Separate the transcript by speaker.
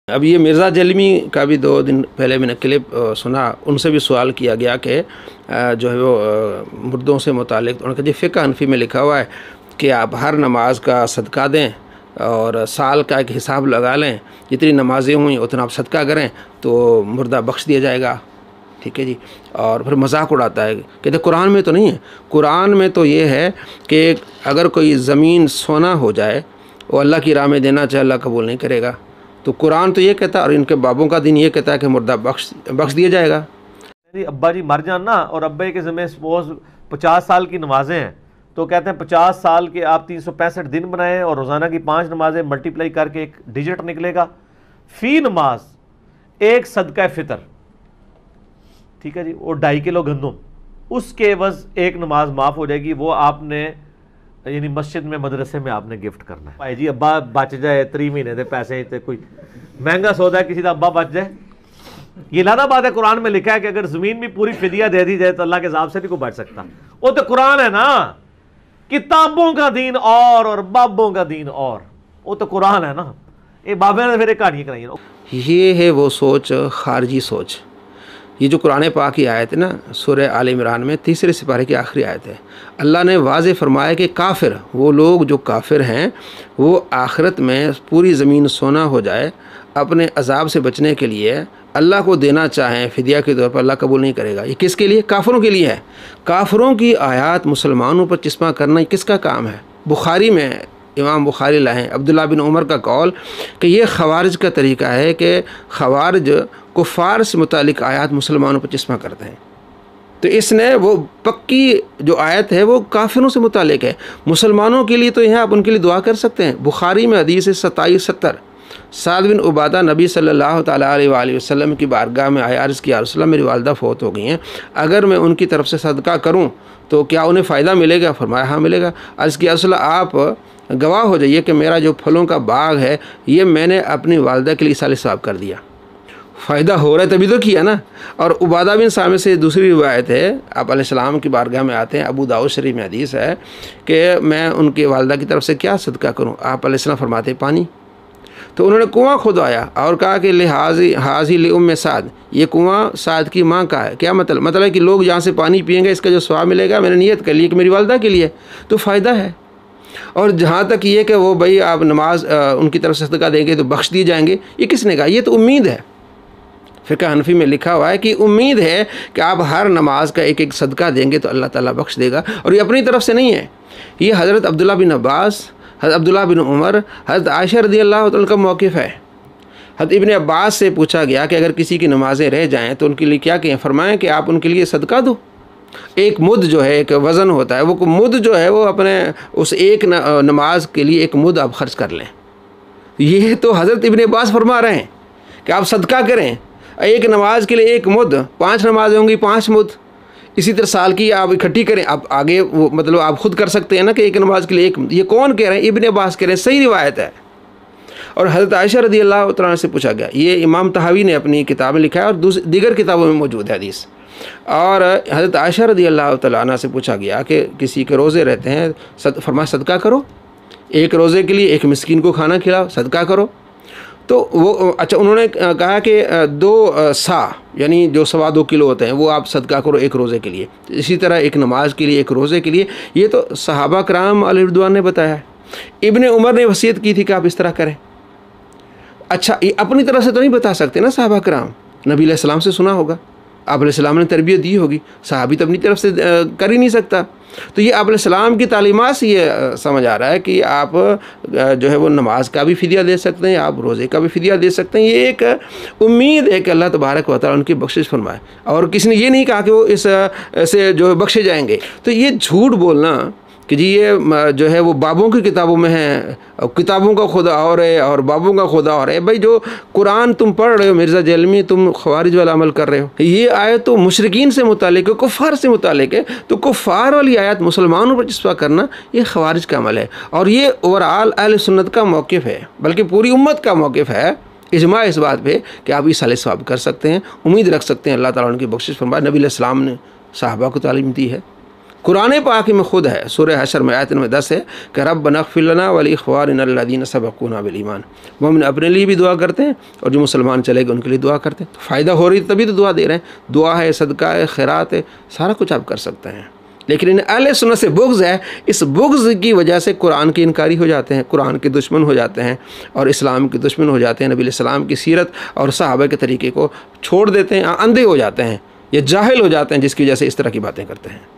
Speaker 1: اب یہ مرزا جلمی کا بھی 2 دن پہلے میں نے کلپ سنا، ان سے بھی سوال کیا گیا کہ جو ہے وہ مردوں سے متعلق، ان کا جو فقہ حنفی میں لکھا ہوا ہے کہ آپ ہر نماز کا صدقہ دیں اور سال کا ایک حساب لگا لیں، جتنی نمازیں ہوئیں اتنا آپ صدقہ کریں تو مردہ بخش دیا جائے گا، ٹھیک ہے جی۔ اور پھر مذاق اڑاتا ہے، کہتے قرآن میں تو نہیں ہے، قرآن میں تو یہ ہے کہ اگر کوئی زمین سونا ہو جائے وہ اللہ کی راہ میں دینا چاہے اللہ قبول نہیں کرے گا، تو قرآن تو یہ کہتا ہے اور ان کے بابوں کا دین یہ کہتا ہے کہ مردہ بخش دیا جائے گا۔
Speaker 2: ابا جی مر جانا اور ابے کے ذمہ سپوز 50 سال کی نمازیں ہیں تو کہتے ہیں 50 سال کے آپ 365 دن بنائیں اور روزانہ کی 5 نمازیں ملٹیپلائی کر کے ایک ڈیجٹ نکلے گا، فی نماز ایک صدقہ فطر، ٹھیک ہے جی، وہ 2.5 کلو گندم، اس کے عوض ایک نماز معاف ہو جائے گی، وہ آپ نے یعنی مسجد میں مدرسے میں آپ نے گفٹ کرنا ہے۔ بھائی جی ابا بچ جائے 3 مہینے دے پیسے تے کوئی مہنگا سودا ہے کسی دا ابا بچ جائے، یہ لانا بات ہے، قرآن میں لکھا ہے کہ اگر زمین بھی پوری فدیہ دے دی جائے تو اللہ کے عذاب سے بھی کوئی بچ سکتا، وہ تو قرآن ہے نا، کتابوں کا دین اور بابوں کا دین اور، وہ تو قرآن ہے نا، یہ بابے نے پھر ایک کہانی کرائی ہے۔
Speaker 1: یہ ہے وہ سوچ، خارجی سوچ۔ یہ جو قرآن پاک کی آیت ہے نا سورہ آل عمران میں 3 سپارے کی آخری آیت ہے، اللہ نے واضح فرمایا کہ کافر، وہ لوگ جو کافر ہیں وہ آخرت میں پوری زمین سونا ہو جائے اپنے عذاب سے بچنے کے لیے اللہ کو دینا چاہیں فدیہ کے طور پر، اللہ قبول نہیں کرے گا۔ یہ کس کے لیے؟ کافروں کے لیے ہے۔ کافروں کی آیات مسلمانوں پر چسپاں کرنا کس کا کام ہے؟ بخاری میں امام بخاری لائیں عبداللہ بن عمر کا قول کہ یہ خوارج کا طریقہ ہے کہ خوارج کفار سے متعلق آیات مسلمانوں پر چسپاں کرتے ہیں، تو اس نے وہ پکی جو آیت ہے وہ کافروں سے متعلق ہے، مسلمانوں کے لیے تو یہاں آپ ان کے لیے دعا کر سکتے ہیں۔ بخاری میں حدیث 27-70 سعد بن عبادہ نبی صلی اللہ تعالیٰ علیہ وآلہ وسلم کی بارگاہ میں آیا، عرض کیا رسول اللہ میری والدہ فوت ہو گئی ہیں، اگر میں ان کی طرف سے صدقہ کروں تو کیا انہیں فائدہ ملے گا؟ فرمایا ہاں ملے گا۔ عرض کیا رسول اللہ آپ گواہ ہو جائیے کہ میرا جو پھلوں کا باغ ہے یہ میں نے اپنی والدہ کے لیے ایصال ثواب کر دیا، فائدہ ہو رہا ہے تبھی تو کیا نا۔ اور عبادہ بن صامت سے دوسری روایت ہے، آپ علیہ السلام کی بارگاہ میں آتے ہیں، ابو داؤد شریف میں حدیث ہے کہ میں ان کی والدہ کی طرف سے کیا صدقہ کروں؟ آپ علیہ السلام فرماتے پانی، تو انہوں نے کنواں کھدوایا اور کہا کہ حاضی لأم سعد، یہ کنواں سعد کی ماں کا ہے۔ کیا مطلب ہے کہ لوگ جہاں سے پانی پئیں گے اس کا جو ثواب ملے گا میں نے نیت کر لی کہ میری والدہ کے لیے، تو فائدہ ہے۔ اور جہاں تک یہ کہ وہ بھائی آپ نماز ان کی طرف سے صدقہ دیں گے تو بخش دیے جائیں گے، یہ کس نے کہا؟ یہ تو امید ہے، فقہ حنفی میں لکھا ہوا ہے کہ امید ہے کہ آپ ہر نماز کا ایک صدقہ دیں گے تو اللہ تعالیٰ بخش دے گا، اور یہ اپنی طرف سے نہیں ہے، یہ حضرت عبداللہ بن عباس، حضرت عبداللہ بن عمر، حضرت عائشہ رضی اللہ عنہ کا موقف ہے۔ حضرت ابن عباس سے پوچھا گیا کہ اگر کسی کی نمازیں رہ جائیں تو ان کے لیے کیا کہیں؟ فرمائیں کہ آپ ان کے لیے صدقہ دو، ایک مد جو ہے ایک وزن ہوتا ہے، وہ مد جو ہے وہ اپنے اس ایک نماز کے لیے ایک مد آپ خرچ کر لیں۔ یہ تو حضرت ابن عباس فرما رہے ہیں کہ آپ صدقہ کریں، ایک نماز کے لیے ایک مد، 5 نمازیں ہوں گی 5 مد، اسی طرح سال کی آپ اکٹھی کریں۔ آپ آگے وہ مطلب آپ خود کر سکتے ہیں نا کہ ایک نماز کے لیے ایک، یہ کون کہہ رہے ہیں؟ ابن عباس کہہ رہے ہیں، صحیح روایت ہے۔ اور حضرت عائشہ رضی اللہ تعالیٰ سے پوچھا گیا، یہ امام طحاوی نے اپنی کتاب میں لکھا ہے اور دیگر کتابوں میں موجود ہے حدیث۔ اور حضرت عائشہ رضی اللہ تعالیٰ عنہ سے پوچھا گیا کہ کسی کے روزے رہتے ہیں، فرمایا صدقہ کرو، ایک روزے کے لیے ایک مسکین کو کھانا کھلاؤ، صدقہ کرو۔ تو وہ اچھا انہوں نے کہا کہ 2 سا یعنی جو 2.25 کلو ہوتے ہیں وہ آپ صدقہ کرو ایک روزے کے لیے، اسی طرح ایک نماز کے لیے ایک روزے کے لیے، یہ تو صحابہ کرام علیہ رضوان نے بتایا ہے۔ ابن عمر نے وصیت کی تھی کہ آپ اس طرح کریں۔ اچھا یہ اپنی طرف سے تو نہیں بتا سکتے نا صحابہ کرام، نبی علیہ السلام سے سنا ہوگا، آپ علیہ السلام نے تربیت دی ہوگی، صحابی تو اپنی طرف سے کر ہی نہیں سکتا۔ تو یہ آپ علیہ السلام کی تعلیمات سے یہ سمجھ آ رہا ہے کہ آپ جو ہے وہ نماز کا بھی فدیہ دے سکتے ہیں، آپ روزے کا بھی فدیہ دے سکتے ہیں، یہ ایک امید ہے کہ اللہ تبارک و تعالیٰ ان کی بخشش فرمائے، اور کسی نے یہ نہیں کہا کہ وہ اس سے جو بخشے جائیں گے۔ تو یہ جھوٹ بولنا کہ جی یہ جو ہے وہ بابوں کی کتابوں میں ہے، کتابوں کا خدا اور ہے اور بابوں کا خدا اور ہے، بھائی جو قرآن تم پڑھ رہے ہو مرزا جہلمی، تم خوارج والا عمل کر رہے ہو، یہ آیت تو مشرکین سے متعلق ہے، کفار سے متعلق ہے، تو کفار والی آیت مسلمانوں پر چسپاں کرنا یہ خوارج کا عمل ہے، اور یہ اوورآل اہل سنت کا موقف ہے، بلکہ پوری امت کا موقف ہے، اجماع اس بات پہ کہ آپ ایصال ثواب کر سکتے ہیں، امید رکھ سکتے ہیں اللہ تعالیٰ ان کی بخشش فرمائے۔ نبی علیہ السلام نے صحابہ کو تعلیم دی ہے، قرآن پاک میں خود ہے، سورہ حشر میں آیت نمبر 10 ہے کہ ربنا اغفر لنا ولاخواننا الذین سبقونا بالایمان۔ مومن اپنے لیے بھی دعا کرتے ہیں اور جو مسلمان چلے گئے ان کے لیے دعا کرتے ہیں، تو فائدہ ہو رہی تبھی تو دعا دے رہے ہیں، دعا ہے، صدقہ ہے، خیرات ہے، سارا کچھ آپ کر سکتے ہیں۔ لیکن ان اہل سنت سے بغض ہے، اس بغض کی وجہ سے قرآن کی انکاری ہو جاتے ہیں، قرآن کے دشمن ہو جاتے ہیں اور اسلام کے دشمن ہو جاتے ہیں، نبی علیہ السلام کی سیرت اور صحابہ کے طریقے کو چھوڑ دیتے ہیں، اندھے ہو جاتے ہیں یا جاہل ہو جاتے ہیں، جس کی وجہ سے اس طرح کی باتیں کرتے ہیں۔